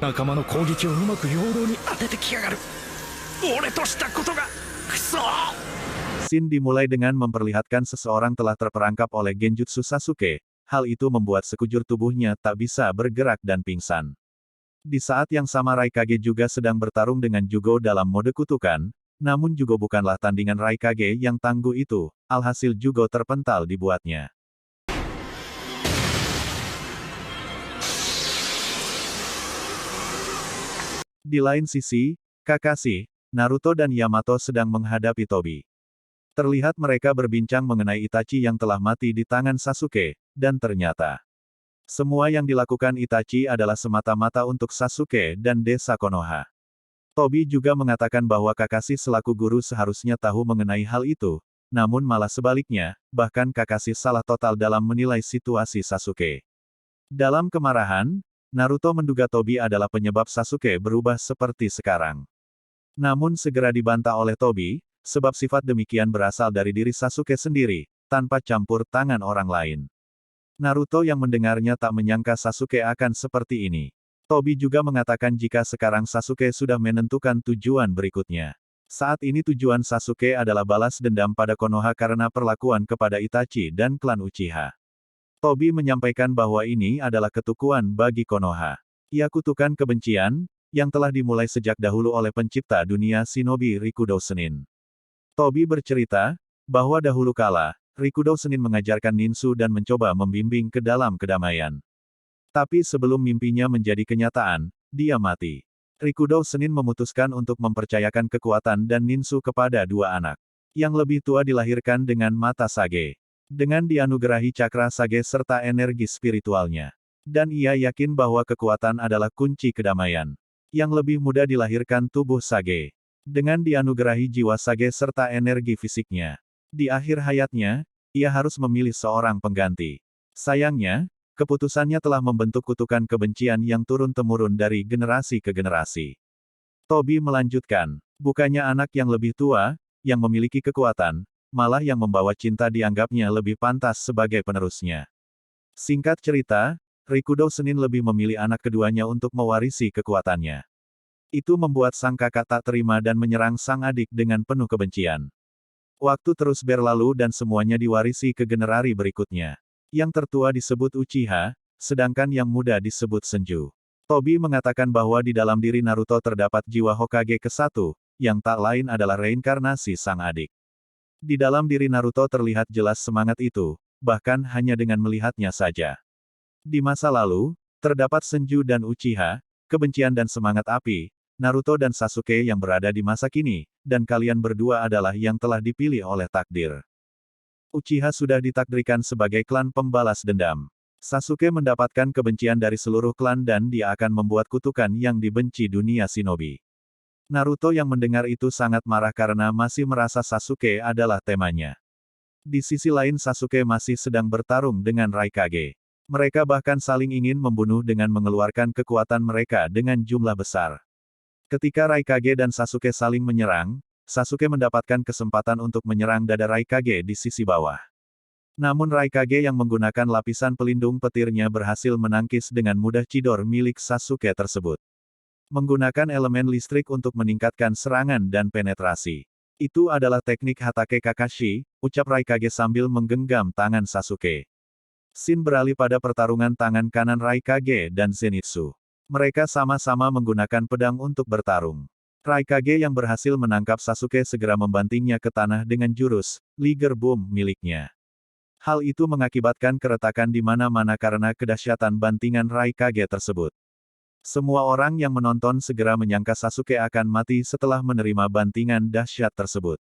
仲間の攻撃をうまく陽動に当ててきやがる。俺としたことがクソ。 Scene dimulai dengan memperlihatkan seseorang telah terperangkap oleh genjutsu Sasuke. Hal itu membuat sekujur tubuhnya tak bisa bergerak dan pingsan. Di saat yang sama Raikage juga sedang bertarung dengan Jugo dalam mode kutukan, namun Jugo bukanlah tandingan Raikage yang tangguh itu, alhasil Jugo terpental dibuatnya. Di lain sisi, Kakashi, Naruto dan Yamato sedang menghadapi Tobi. Terlihat mereka berbincang mengenai Itachi yang telah mati di tangan Sasuke, dan ternyata semua yang dilakukan Itachi adalah semata-mata untuk Sasuke dan desa Konoha. Tobi juga mengatakan bahwa Kakashi selaku guru seharusnya tahu mengenai hal itu, namun malah sebaliknya, bahkan Kakashi salah total dalam menilai situasi Sasuke. Dalam kemarahan, Naruto menduga Tobi adalah penyebab Sasuke berubah seperti sekarang. Namun segera dibantah oleh Tobi, sebab sifat demikian berasal dari diri Sasuke sendiri, tanpa campur tangan orang lain. Naruto yang mendengarnya tak menyangka Sasuke akan seperti ini. Tobi juga mengatakan jika sekarang Sasuke sudah menentukan tujuan berikutnya. Saat ini tujuan Sasuke adalah balas dendam pada Konoha karena perlakuan kepada Itachi dan klan Uchiha. Tobi menyampaikan bahwa ini adalah ketukuan bagi Konoha. Ia kutukan kebencian, yang telah dimulai sejak dahulu oleh pencipta dunia shinobi Rikudo Senin. Tobi bercerita, bahwa dahulu kala, Rikudo Senin mengajarkan ninsu dan mencoba membimbing ke dalam kedamaian. Tapi sebelum mimpinya menjadi kenyataan, dia mati. Rikudo Senin memutuskan untuk mempercayakan kekuatan dan ninsu kepada dua anak. Yang lebih tua dilahirkan dengan mata Sage. Dengan dianugerahi cakra Sage serta energi spiritualnya. Dan ia yakin bahwa kekuatan adalah kunci kedamaian. Yang lebih muda dilahirkan tubuh Sage. Dengan dianugerahi jiwa Sage serta energi fisiknya. Di akhir hayatnya, ia harus memilih seorang pengganti. Sayangnya, keputusannya telah membentuk kutukan kebencian yang turun-temurun dari generasi ke generasi. Tobi melanjutkan, bukannya anak yang lebih tua, yang memiliki kekuatan, malah yang membawa cinta dianggapnya lebih pantas sebagai penerusnya. Singkat cerita, Rikudo Senin lebih memilih anak keduanya untuk mewarisi kekuatannya. Itu membuat sang kakak tak terima dan menyerang sang adik dengan penuh kebencian. Waktu terus berlalu dan semuanya diwarisi ke generasi berikutnya. Yang tertua disebut Uchiha, sedangkan yang muda disebut Senju. Tobi mengatakan bahwa di dalam diri Naruto terdapat jiwa Hokage ke-1, yang tak lain adalah reinkarnasi sang adik. Di dalam diri Naruto terlihat jelas semangat itu, bahkan hanya dengan melihatnya saja. Di masa lalu, terdapat Senju dan Uchiha, kebencian dan semangat api, Naruto dan Sasuke yang berada di masa kini, dan kalian berdua adalah yang telah dipilih oleh takdir. Uchiha sudah ditakdirkan sebagai klan pembalas dendam. Sasuke mendapatkan kebencian dari seluruh klan dan dia akan membuat kutukan yang dibenci dunia shinobi. Naruto yang mendengar itu sangat marah karena masih merasa Sasuke adalah temanya. Di sisi lain Sasuke masih sedang bertarung dengan Raikage. Mereka bahkan saling ingin membunuh dengan mengeluarkan kekuatan mereka dengan jumlah besar. Ketika Raikage dan Sasuke saling menyerang, Sasuke mendapatkan kesempatan untuk menyerang dada Raikage di sisi bawah. Namun Raikage yang menggunakan lapisan pelindung petirnya berhasil menangkis dengan mudah cidor milik Sasuke tersebut. Menggunakan elemen listrik untuk meningkatkan serangan dan penetrasi. Itu adalah teknik Hatake Kakashi, ucap Raikage sambil menggenggam tangan Sasuke. Scene beralih pada pertarungan tangan kanan Raikage dan Zenitsu. Mereka sama-sama menggunakan pedang untuk bertarung. Raikage yang berhasil menangkap Sasuke segera membantingnya ke tanah dengan jurus Liger Boom miliknya. Hal itu mengakibatkan keretakan di mana-mana karena kedahsyatan bantingan Raikage tersebut. Semua orang yang menonton segera menyangka Sasuke akan mati setelah menerima bantingan dahsyat tersebut.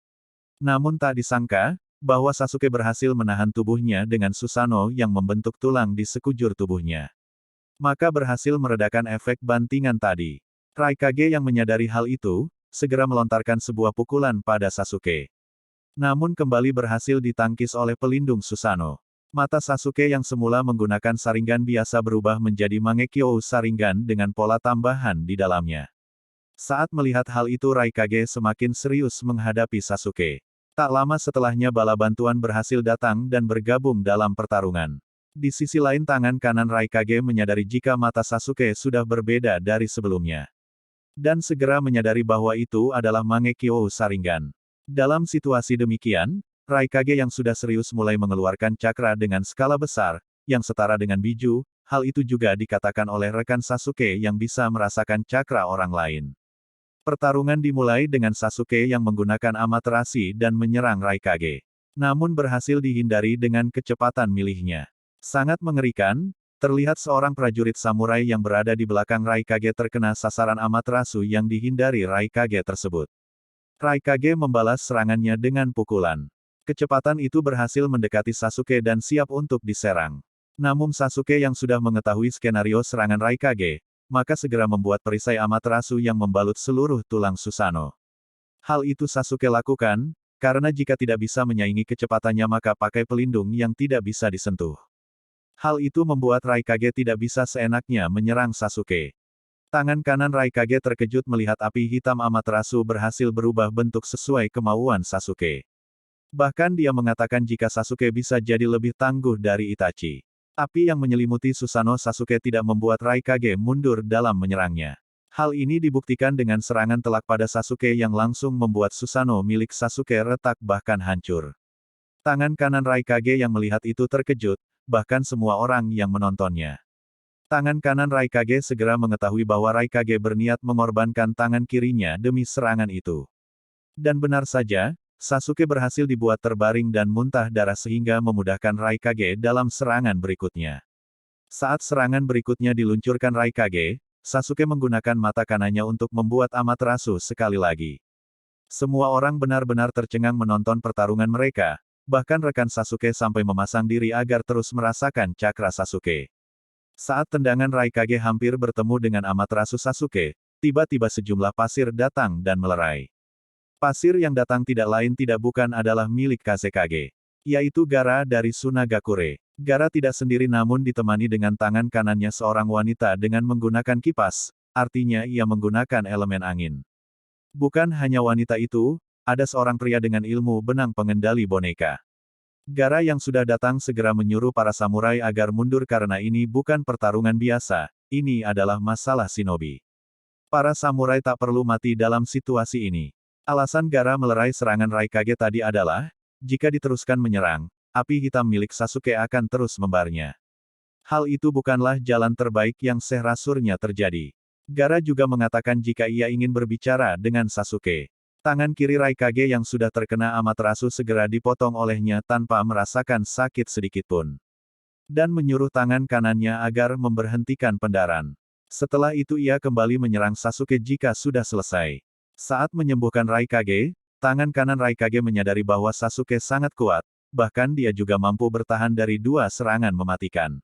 Namun tak disangka, bahwa Sasuke berhasil menahan tubuhnya dengan Susanoo yang membentuk tulang di sekujur tubuhnya. Maka berhasil meredakan efek bantingan tadi. Raikage yang menyadari hal itu, segera melontarkan sebuah pukulan pada Sasuke. Namun kembali berhasil ditangkis oleh pelindung Susanoo. Mata Sasuke yang semula menggunakan Sharingan biasa berubah menjadi Mangekyo Sharingan dengan pola tambahan di dalamnya. Saat melihat hal itu Raikage semakin serius menghadapi Sasuke. Tak lama setelahnya bala bantuan berhasil datang dan bergabung dalam pertarungan. Di sisi lain tangan kanan Raikage menyadari jika mata Sasuke sudah berbeda dari sebelumnya. Dan segera menyadari bahwa itu adalah Mangekyo Sharingan. Dalam situasi demikian, Raikage yang sudah serius mulai mengeluarkan cakra dengan skala besar, yang setara dengan Biju. Hal itu juga dikatakan oleh rekan Sasuke yang bisa merasakan cakra orang lain. Pertarungan dimulai dengan Sasuke yang menggunakan Amaterasu dan menyerang Raikage. Namun berhasil dihindari dengan kecepatan milihnya. Sangat mengerikan, terlihat seorang prajurit samurai yang berada di belakang Raikage terkena sasaran Amaterasu yang dihindari Raikage tersebut. Raikage membalas serangannya dengan pukulan. Kecepatan itu berhasil mendekati Sasuke dan siap untuk diserang. Namun Sasuke yang sudah mengetahui skenario serangan Raikage, maka segera membuat perisai Amaterasu yang membalut seluruh tulang Susanoo. Hal itu Sasuke lakukan, karena jika tidak bisa menyaingi kecepatannya maka pakai pelindung yang tidak bisa disentuh. Hal itu membuat Raikage tidak bisa seenaknya menyerang Sasuke. Tangan kanan Raikage terkejut melihat api hitam Amaterasu berhasil berubah bentuk sesuai kemauan Sasuke. Bahkan dia mengatakan jika Sasuke bisa jadi lebih tangguh dari Itachi. Api yang menyelimuti Susanoo Sasuke tidak membuat Raikage mundur dalam menyerangnya. Hal ini dibuktikan dengan serangan telak pada Sasuke yang langsung membuat Susanoo milik Sasuke retak bahkan hancur. Tangan kanan Raikage yang melihat itu terkejut, bahkan semua orang yang menontonnya. Tangan kanan Raikage segera mengetahui bahwa Raikage berniat mengorbankan tangan kirinya demi serangan itu. Dan benar saja, Sasuke berhasil dibuat terbaring dan muntah darah sehingga memudahkan Raikage dalam serangan berikutnya. Saat serangan berikutnya diluncurkan Raikage, Sasuke menggunakan mata kanannya untuk membuat Amaterasu sekali lagi. Semua orang benar-benar tercengang menonton pertarungan mereka. Bahkan rekan Sasuke sampai memasang diri agar terus merasakan cakra Sasuke. Saat tendangan Raikage hampir bertemu dengan Amaterasu Sasuke, tiba-tiba sejumlah pasir datang dan melerai. Pasir yang datang tidak lain tidak bukan adalah milik Kazekage, yaitu Gaara dari Tsunagakure. Gaara tidak sendiri namun ditemani dengan tangan kanannya seorang wanita dengan menggunakan kipas, artinya ia menggunakan elemen angin. Bukan hanya wanita itu, ada seorang pria dengan ilmu benang pengendali boneka. Gaara yang sudah datang segera menyuruh para samurai agar mundur karena ini bukan pertarungan biasa, ini adalah masalah shinobi. Para samurai tak perlu mati dalam situasi ini. Alasan Gaara melerai serangan Raikage tadi adalah, jika diteruskan menyerang, api hitam milik Sasuke akan terus membarnya. Hal itu bukanlah jalan terbaik yang serasurnya terjadi. Gaara juga mengatakan jika ia ingin berbicara dengan Sasuke. Tangan kiri Raikage yang sudah terkena Amaterasu segera dipotong olehnya tanpa merasakan sakit sedikitpun. Dan menyuruh tangan kanannya agar memberhentikan pendaran. Setelah itu ia kembali menyerang Sasuke jika sudah selesai. Saat menyembuhkan Raikage, tangan kanan Raikage menyadari bahwa Sasuke sangat kuat, bahkan dia juga mampu bertahan dari dua serangan mematikan.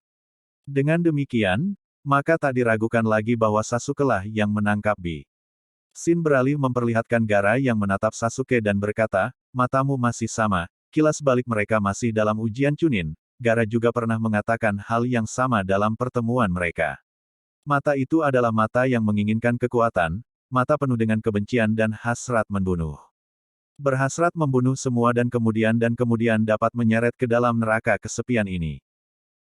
Dengan demikian, maka tak diragukan lagi bahwa Sasuke-lah yang menangkap Bi. Shin beralih memperlihatkan Gaara yang menatap Sasuke dan berkata, matamu masih sama, kilas balik mereka masih dalam ujian Chunin. Gaara juga pernah mengatakan hal yang sama dalam pertemuan mereka. Mata itu adalah mata yang menginginkan kekuatan, mata penuh dengan kebencian dan hasrat membunuh. Berhasrat membunuh semua dan kemudian dapat menyeret ke dalam neraka kesepian ini.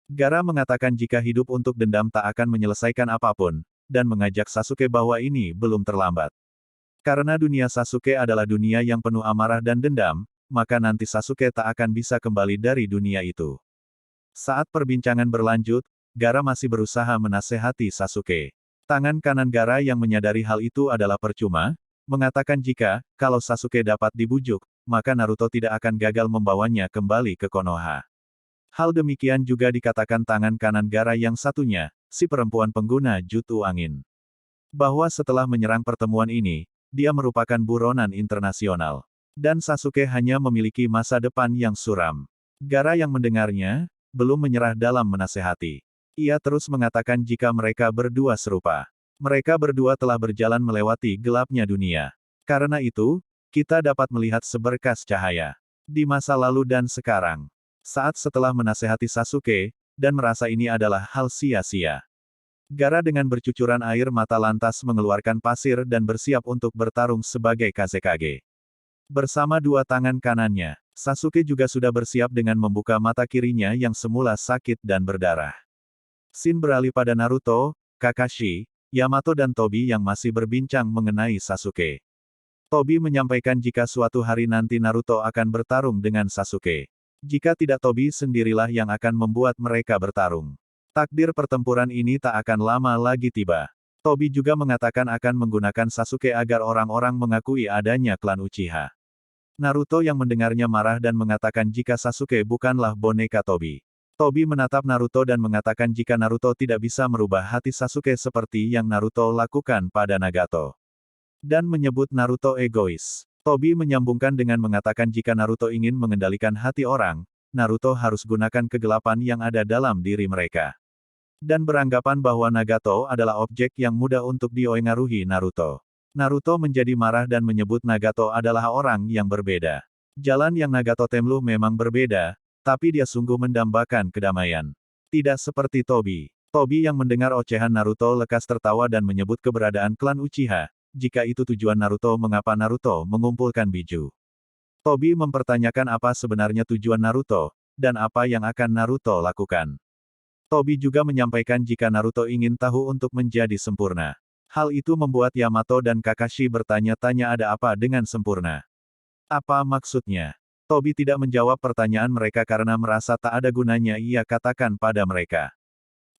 Gaara mengatakan jika hidup untuk dendam tak akan menyelesaikan apapun, dan mengajak Sasuke bahwa ini belum terlambat. Karena dunia Sasuke adalah dunia yang penuh amarah dan dendam, maka nanti Sasuke tak akan bisa kembali dari dunia itu. Saat perbincangan berlanjut, Gaara masih berusaha menasehati Sasuke. Tangan kanan Gaara yang menyadari hal itu adalah percuma, mengatakan jika, kalau Sasuke dapat dibujuk, maka Naruto tidak akan gagal membawanya kembali ke Konoha. Hal demikian juga dikatakan tangan kanan Gaara yang satunya, si perempuan pengguna jutsu angin. Bahwa setelah menyerang pertemuan ini, dia merupakan buronan internasional. Dan Sasuke hanya memiliki masa depan yang suram. Gaara yang mendengarnya, belum menyerah dalam menasehati. Ia terus mengatakan jika mereka berdua serupa. Mereka berdua telah berjalan melewati gelapnya dunia. Karena itu, kita dapat melihat seberkas cahaya. Di masa lalu dan sekarang. Saat setelah menasehati Sasuke, dan merasa ini adalah hal sia-sia. Gaara dengan bercucuran air mata lantas mengeluarkan pasir dan bersiap untuk bertarung sebagai Kazekage. Bersama dua tangan kanannya, Sasuke juga sudah bersiap dengan membuka mata kirinya yang semula sakit dan berdarah. Scene beralih pada Naruto, Kakashi, Yamato dan Tobi yang masih berbincang mengenai Sasuke. Tobi menyampaikan jika suatu hari nanti Naruto akan bertarung dengan Sasuke. Jika tidak, Tobi sendirilah yang akan membuat mereka bertarung. Takdir pertempuran ini tak akan lama lagi tiba. Tobi juga mengatakan akan menggunakan Sasuke agar orang-orang mengakui adanya klan Uchiha. Naruto yang mendengarnya marah dan mengatakan jika Sasuke bukanlah boneka Tobi. Tobi menatap Naruto dan mengatakan jika Naruto tidak bisa merubah hati Sasuke seperti yang Naruto lakukan pada Nagato. Dan menyebut Naruto egois. Tobi menyambungkan dengan mengatakan jika Naruto ingin mengendalikan hati orang, Naruto harus gunakan kegelapan yang ada dalam diri mereka. Dan beranggapan bahwa Nagato adalah objek yang mudah untuk dioengaruhi Naruto. Naruto menjadi marah dan menyebut Nagato adalah orang yang berbeda. Jalan yang Nagato tempuh memang berbeda, tapi dia sungguh mendambakan kedamaian. Tidak seperti Tobi. Tobi yang mendengar ocehan Naruto lekas tertawa dan menyebut keberadaan klan Uchiha. Jika itu tujuan Naruto, mengapa Naruto mengumpulkan biju? Tobi mempertanyakan apa sebenarnya tujuan Naruto, dan apa yang akan Naruto lakukan. Tobi juga menyampaikan jika Naruto ingin tahu untuk menjadi sempurna. Hal itu membuat Yamato dan Kakashi bertanya-tanya ada apa dengan sempurna. Apa maksudnya? Tobi tidak menjawab pertanyaan mereka karena merasa tak ada gunanya ia katakan pada mereka.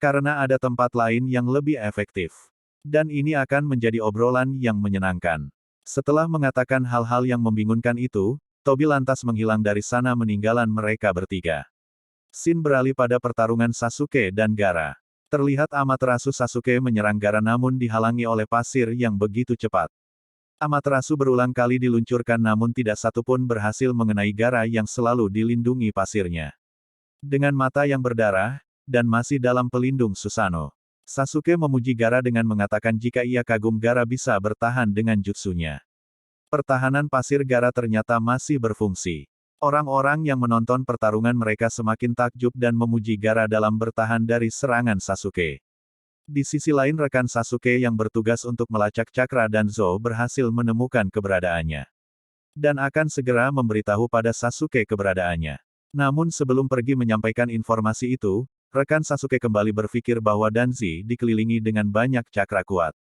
Karena ada tempat lain yang lebih efektif. Dan ini akan menjadi obrolan yang menyenangkan. Setelah mengatakan hal-hal yang membingungkan itu, Tobi lantas menghilang dari sana meninggalan mereka bertiga. Scene beralih pada pertarungan Sasuke dan Gaara. Terlihat Amaterasu Sasuke menyerang Gaara namun dihalangi oleh pasir yang begitu cepat. Amaterasu berulang kali diluncurkan namun tidak satupun berhasil mengenai Gaara yang selalu dilindungi pasirnya. Dengan mata yang berdarah, dan masih dalam pelindung Susanoo, Sasuke memuji Gaara dengan mengatakan jika ia kagum Gaara bisa bertahan dengan jutsunya. Pertahanan pasir Gaara ternyata masih berfungsi. Orang-orang yang menonton pertarungan mereka semakin takjub dan memuji Gaara dalam bertahan dari serangan Sasuke. Di sisi lain rekan Sasuke yang bertugas untuk melacak Cakra Danzo berhasil menemukan keberadaannya. Dan akan segera memberitahu pada Sasuke keberadaannya. Namun sebelum pergi menyampaikan informasi itu, rekan Sasuke kembali berpikir bahwa Danzi dikelilingi dengan banyak cakra kuat.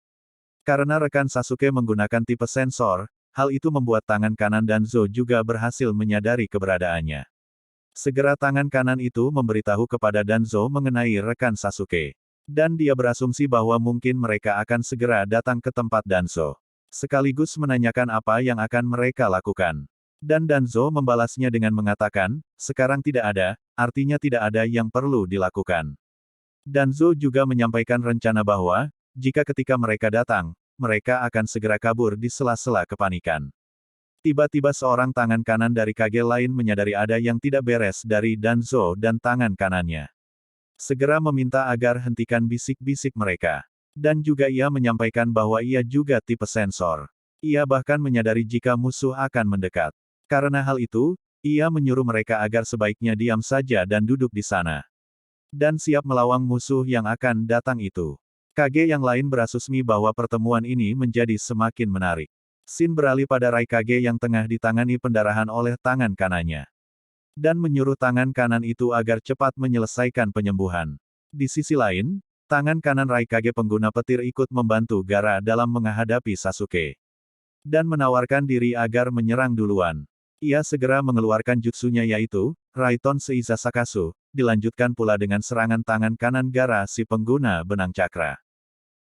Karena rekan Sasuke menggunakan tipe sensor, hal itu membuat tangan kanan Danzo juga berhasil menyadari keberadaannya. Segera tangan kanan itu memberitahu kepada Danzo mengenai rekan Sasuke. Dan dia berasumsi bahwa mungkin mereka akan segera datang ke tempat Danzo. Sekaligus menanyakan apa yang akan mereka lakukan. Dan Danzo membalasnya dengan mengatakan, sekarang tidak ada, artinya tidak ada yang perlu dilakukan. Danzo juga menyampaikan rencana bahwa, jika ketika mereka datang, mereka akan segera kabur di sela-sela kepanikan. Tiba-tiba seorang tangan kanan dari Kage lain menyadari ada yang tidak beres dari Danzo dan tangan kanannya. Segera meminta agar hentikan bisik-bisik mereka. Dan juga ia menyampaikan bahwa ia juga tipe sensor. Ia bahkan menyadari jika musuh akan mendekat. Karena hal itu, ia menyuruh mereka agar sebaiknya diam saja dan duduk di sana. Dan siap melawan musuh yang akan datang itu. Kage yang lain berasumsi bahwa pertemuan ini menjadi semakin menarik. Scene beralih pada Raikage yang tengah ditangani pendarahan oleh tangan kanannya. Dan menyuruh tangan kanan itu agar cepat menyelesaikan penyembuhan. Di sisi lain, tangan kanan Raikage pengguna petir ikut membantu Gaara dalam menghadapi Sasuke. Dan menawarkan diri agar menyerang duluan. Ia segera mengeluarkan jutsunya yaitu, Raiton Seiza Sakasu, dilanjutkan pula dengan serangan tangan kanan Gaara si pengguna benang cakra.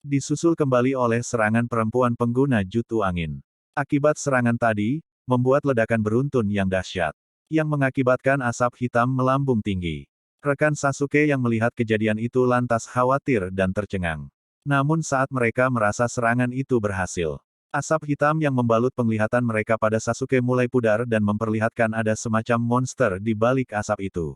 Disusul kembali oleh serangan perempuan pengguna jutsu angin. Akibat serangan tadi, membuat ledakan beruntun yang dahsyat. Yang mengakibatkan asap hitam melambung tinggi. Rekan Sasuke yang melihat kejadian itu lantas khawatir dan tercengang. Namun saat mereka merasa serangan itu berhasil, asap hitam yang membalut penglihatan mereka pada Sasuke mulai pudar dan memperlihatkan ada semacam monster di balik asap itu.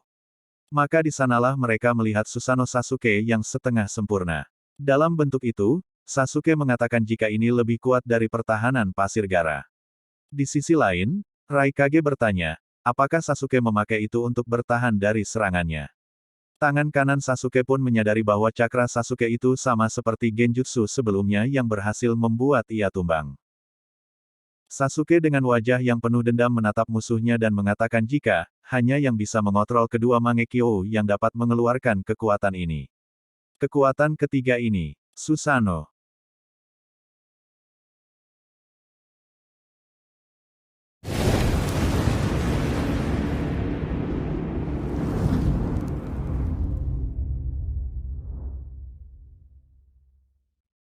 Maka di sanalah mereka melihat Susanoo Sasuke yang setengah sempurna. Dalam bentuk itu, Sasuke mengatakan jika ini lebih kuat dari pertahanan pasir Gaara. Di sisi lain, Raikage bertanya, apakah Sasuke memakai itu untuk bertahan dari serangannya? Tangan kanan Sasuke pun menyadari bahwa cakra Sasuke itu sama seperti genjutsu sebelumnya yang berhasil membuat ia tumbang. Sasuke dengan wajah yang penuh dendam menatap musuhnya dan mengatakan jika hanya yang bisa mengontrol kedua Mangekyo yang dapat mengeluarkan kekuatan ini. Kekuatan ketiga ini, Susanoo.